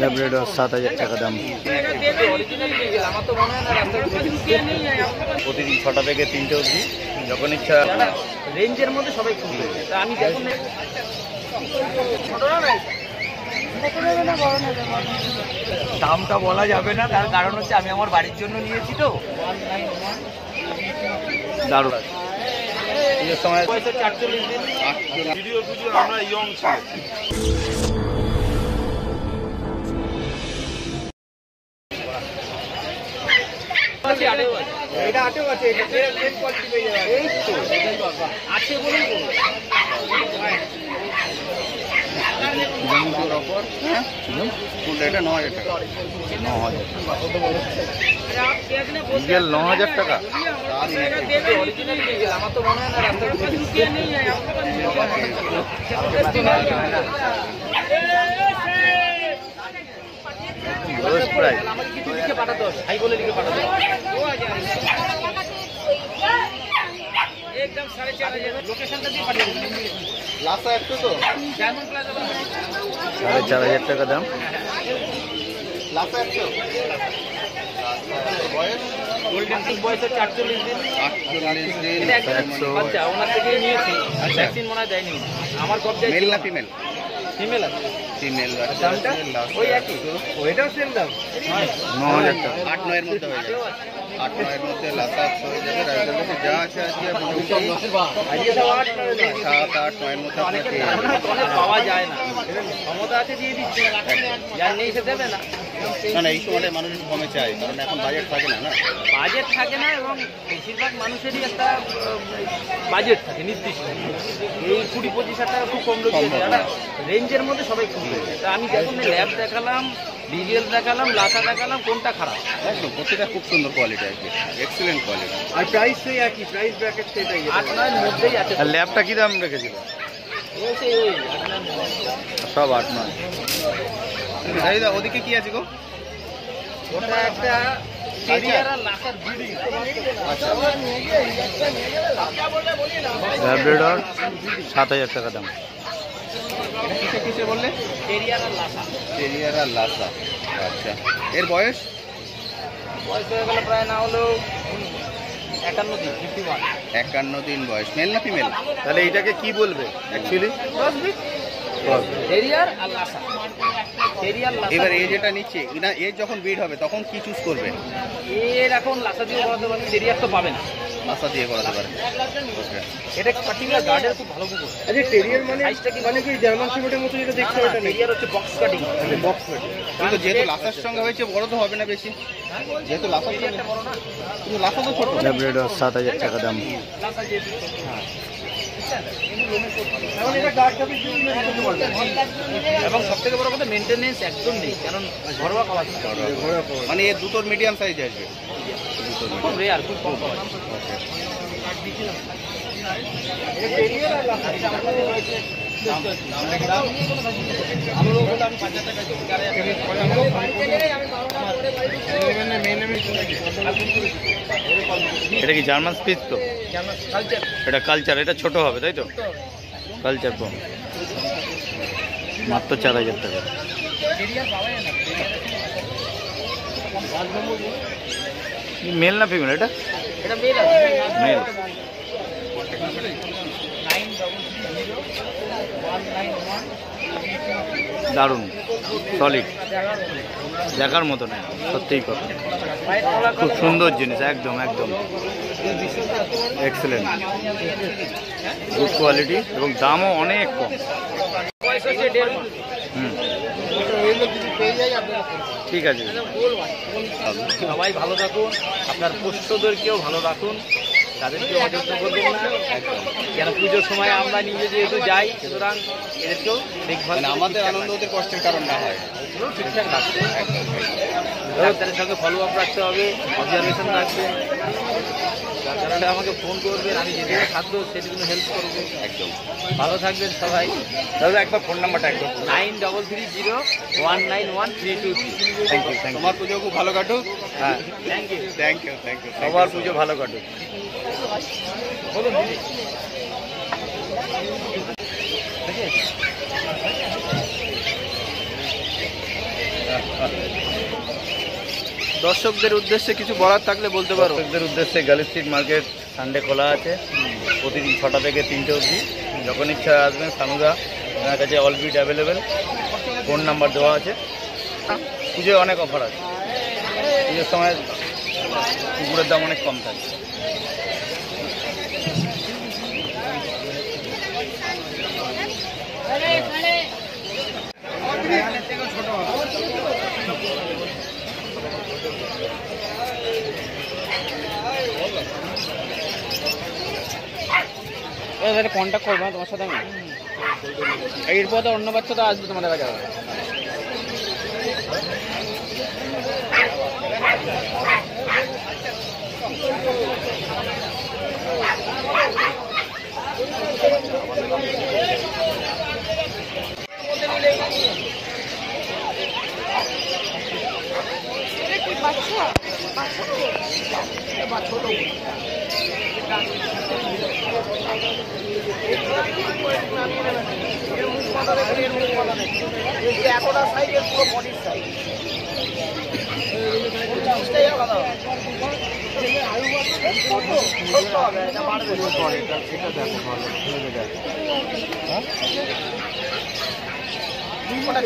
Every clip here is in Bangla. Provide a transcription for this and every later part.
ল্যাব্রাডর 7000 টাকা দাম। প্রতিদিন 6টা থেকে 3টে অবধি যখন ইচ্ছা রেঞ্জের মধ্যে সবাই খুঁজবে। তা আমি দেখুন দামটা বলা যাবে না, তার কারণ হচ্ছে আমি আমার বাড়ির জন্য নিয়েছি তো। দারুণ সময় 48 দিন ভিডিও আমরা ইয়ং ছিলাম। এটা আটেও আছে, আছে বলেই অফার। হ্যাঁ এটা 9000 টাকা। 9000 টাকা। আমার তো মনে হয় না লিখে পাঠাতে হবে, হাই বলে লিখে পাঠাতে হবে। একদম 4500 লোকেশনটা দিয়ে পাঠিয়ে দেবেন। লাসা একটু তো ডায়মন্ড প্লাজা 4500 টাকা দাম। লাসা একটু বয়স গোল্ডেন টিক বয়স 48 দিন। 48 দিন। এটা একদম বাচ্চা, ওনার থেকে নিয়েছি। ভ্যাকসিন মনে হয় দেয়নি আমার কবজায়। মেল না ফিমেল? ফিমেল আছে। ফিমেল। দামটা ওই একই, ওইটাও সেম দাম 9000 টাকা। 8-9 এর মধ্যে হয়ে যাবে। 8-9 এর মধ্যে লাসা হয়ে যাবে। রাইজারতে যা আছে আজকে মোটামুটি 7-8-9 এর মধ্যে আপনাকে অনেক পাওয়া যায় না, ক্ষমতা আছে দিয়ে দিচ্ছে, যার নেই সে দেবে না। না এই সময়টা মানুষ কমে চায়, কারণ এখন বাজেট থাকে না। বাজেট থাকে না, এবং বেশিরভাগ মানুষেরই একটা বাজেট থাকে নির্দিষ্ট। এই 20-25 হাজার টাকা খুব কম লোক রেঞ্জের মধ্যে সবাই খুঁজবে। তা আমি দেখুন ল্যাব দেখালাম, ডিজিএল দেখালাম, লাসা দেখালাম, কোনটা খারাপ? একদম প্রত্যেকটা খুব সুন্দর কোয়ালিটি আছে, এক্সিলেন্ট কোয়ালিটি। আর প্রাইস সেই একই, প্রাইস ব্র্যাকেট সেটাই 8-9 এর মধ্যেই আছে। আর ল্যাবটা কি দাম রেখেছিল? সব 8-9। দাদা ওদিকে কি আছে গো? ওটা একটা টেরিয়ার আর লাসার ব্রিডিং। ল্যাব্রাডর 7000 টাকা দাম। কিসে কিসে বললে? টেরিয়ার আর লাসা। টেরিয়ার আর লাসা। আচ্ছা, এর বয়স? বয়স হয়ে গেল প্রায় না হলেও 51 দিন, 51। 51 দিন বয়স। মেল না ফিমেল? তাহলে এইটাকে কি বলবে অ্যাকচুয়ালি? টেরিয়ার আর লাসা। টেরিয়ার লাসা। এবার এ যেটা নিচ্ছে না, এর যখন ব্রিড হবে তখন কি চুজ করবে? এর এখন লাসা দিয়ে করাতে পারে, টেরিয়ার তো পাবে না। লাসা দিয়ে করাতে পারে। ওকে। এটা পার্টিকুলার গার্ডের খুব ভালো কুকুর। আচ্ছা টেরিয়ার মানে কি জার্মান শেফার্ডের মতো যেটা দেখতে ওটা নেই? টেরিয়ার হচ্ছে বক্স কাটিং। Box cutting. কিন্তু যেহেতু লাসার সঙ্গে হয়েছে বড় তো হবে না বেশি। যেহেতু লাসার সঙ্গে বড় না, কিন্তু লাসা তো ছোট। ল্যাব্রাডর 7000 টাকা দাম। লাসা যে হ্যাঁ। এবং সব থেকে বড় কথা মেনটেনেন্স একদম নেই, কারণ ঘরোয়া খাবার, মানে এর দুটোর মিডিয়াম সাইজ আসবে। খুব রেয়ার, খুব কম খাবার। এটা কি জার্মান স্পিচ তো? এটা কালচার, এটা ছোট হবে তাই তো? কালচার কম, মাত্র 4000 টাকা। মেল না ফিমেল এটা? এটা মেল আছে, মেল। 900-191। দারুণ সলিড, দেখার মতো না, সত্যিই কথা। খুব সুন্দর জিনিস, একদম একদম এক্সেলেন্ট, গুড কোয়ালিটি এবং দামও অনেক কম। ঠিক আছে, সবাই ভালো থাকুন, আপনার পোষ্যদেরকেও ভালো রাখুন, তাদেরকেও অযত্ন করবেন না। কেন পুজোর সময় আমরা নিজে যেহেতু যাই, সুতরাং এদেরকেও দেখভাল, আমাদের আনন্দ ওদের কষ্টের কারণ না হয়, ঠিকঠাক রাখতে হবে। ডাক্তারের সঙ্গে ফলো আপ রাখতে হবে, অবজারভেশন রাখবেন। তাছাড়া আমাকে ফোন করবেন, আমি যেদিকে থাকবো সেদিকে হেল্প করবো। একদম ভালো থাকবেন সবাই। দাদা একবার ফোন নাম্বারটা একদম। 9330-191-323। Thank you, thank you. তোমার পুজো খুব ভালো কাটুক। হ্যাঁ, thank you. Thank you, thank you. সবার পুজো ভালো কাটুক। বলুন দিদি। দর্শকদের উদ্দেশ্যে কিছু বলার থাকলে বলতে পারো। দর্শকদের উদ্দেশ্যে গার্ল স্ট্রিট মার্কেট সানডে খোলা আছে, প্রতিদিন 6টা থেকে 3টে অবধি। যখন ইচ্ছা আসবেন। সানুদা আমার কাছে all bit available, phone number দেওয়া আছে। পুজোয় অনেক অফার আছে, পুজোর সময় কুকুরের দাম অনেক কম থাকে। কন্ট্যাক্ট করবো না তোমার সাথে আমি, এরপর তো অন্য বাচ্চা তো আসবে তোমাদের কাছে। এতটা সাইজের পুরো বডির সাইজ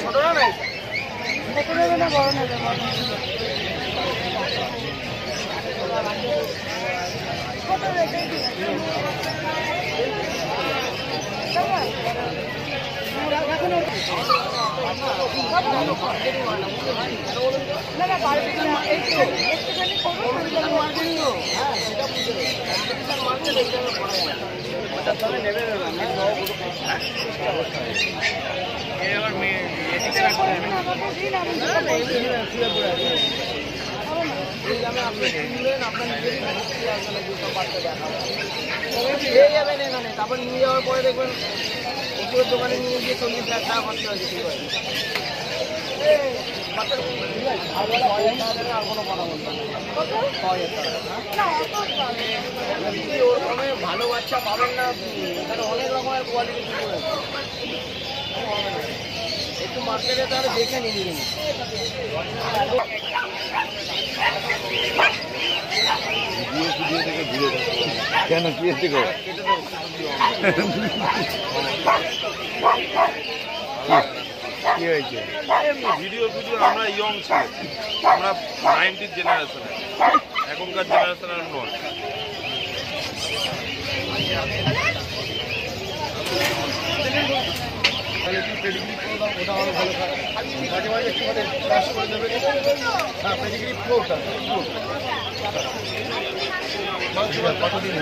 ছোট না নাই বড় নেবে তারপর নিয়ে যাওয়ার পরে দেখবেন ওষুধের দোকানে নিয়ে গিয়ে 40,000 টাকা খরচা হয়েছে। ঠিক আছে, আর কোনো কথা বলবো না, ভালো বাচ্চা পাবেন না, এখানে অনেক রকমের কোয়ালিটি একটু মার্কেটে তাহলে দেখে নিন। কেন কি হয়েছে গো? কি হয়েছে? ভিডিও আমরা ইয়ং ছিল, আমরা 90s জেনারেশনে, এখনকার জেনারেশনের নয়। কতদিন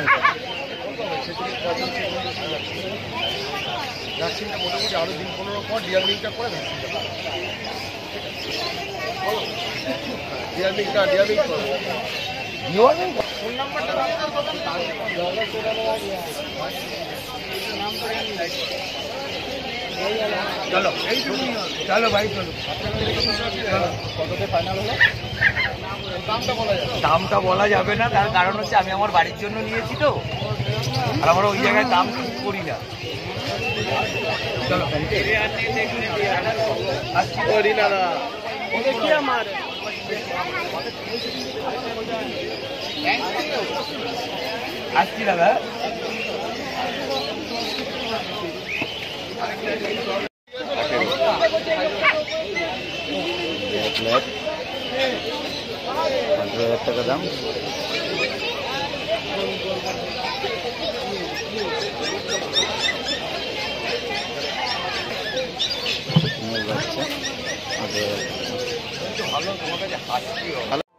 ভ্যাকসিনটা মোটামুটি আরো দিন 15 পর ডিয়ারমিংটা করে ডিয়ারমিং করে ফোন নাম্বারটা চলো চলো ভাই চলো কততে ফাইনাল হলো? দামটা বলা যাবে না, তার কারণ হচ্ছে আমি আমার বাড়ির জন্য নিয়েছি তো, আর আমরা ওই জায়গায় দাম ঠিক করি না। চলো আসছি করি না দেখি আমার আসছি দাদা। প্লেট 15,000 টাকা দাম। বাচ্চা ভালো।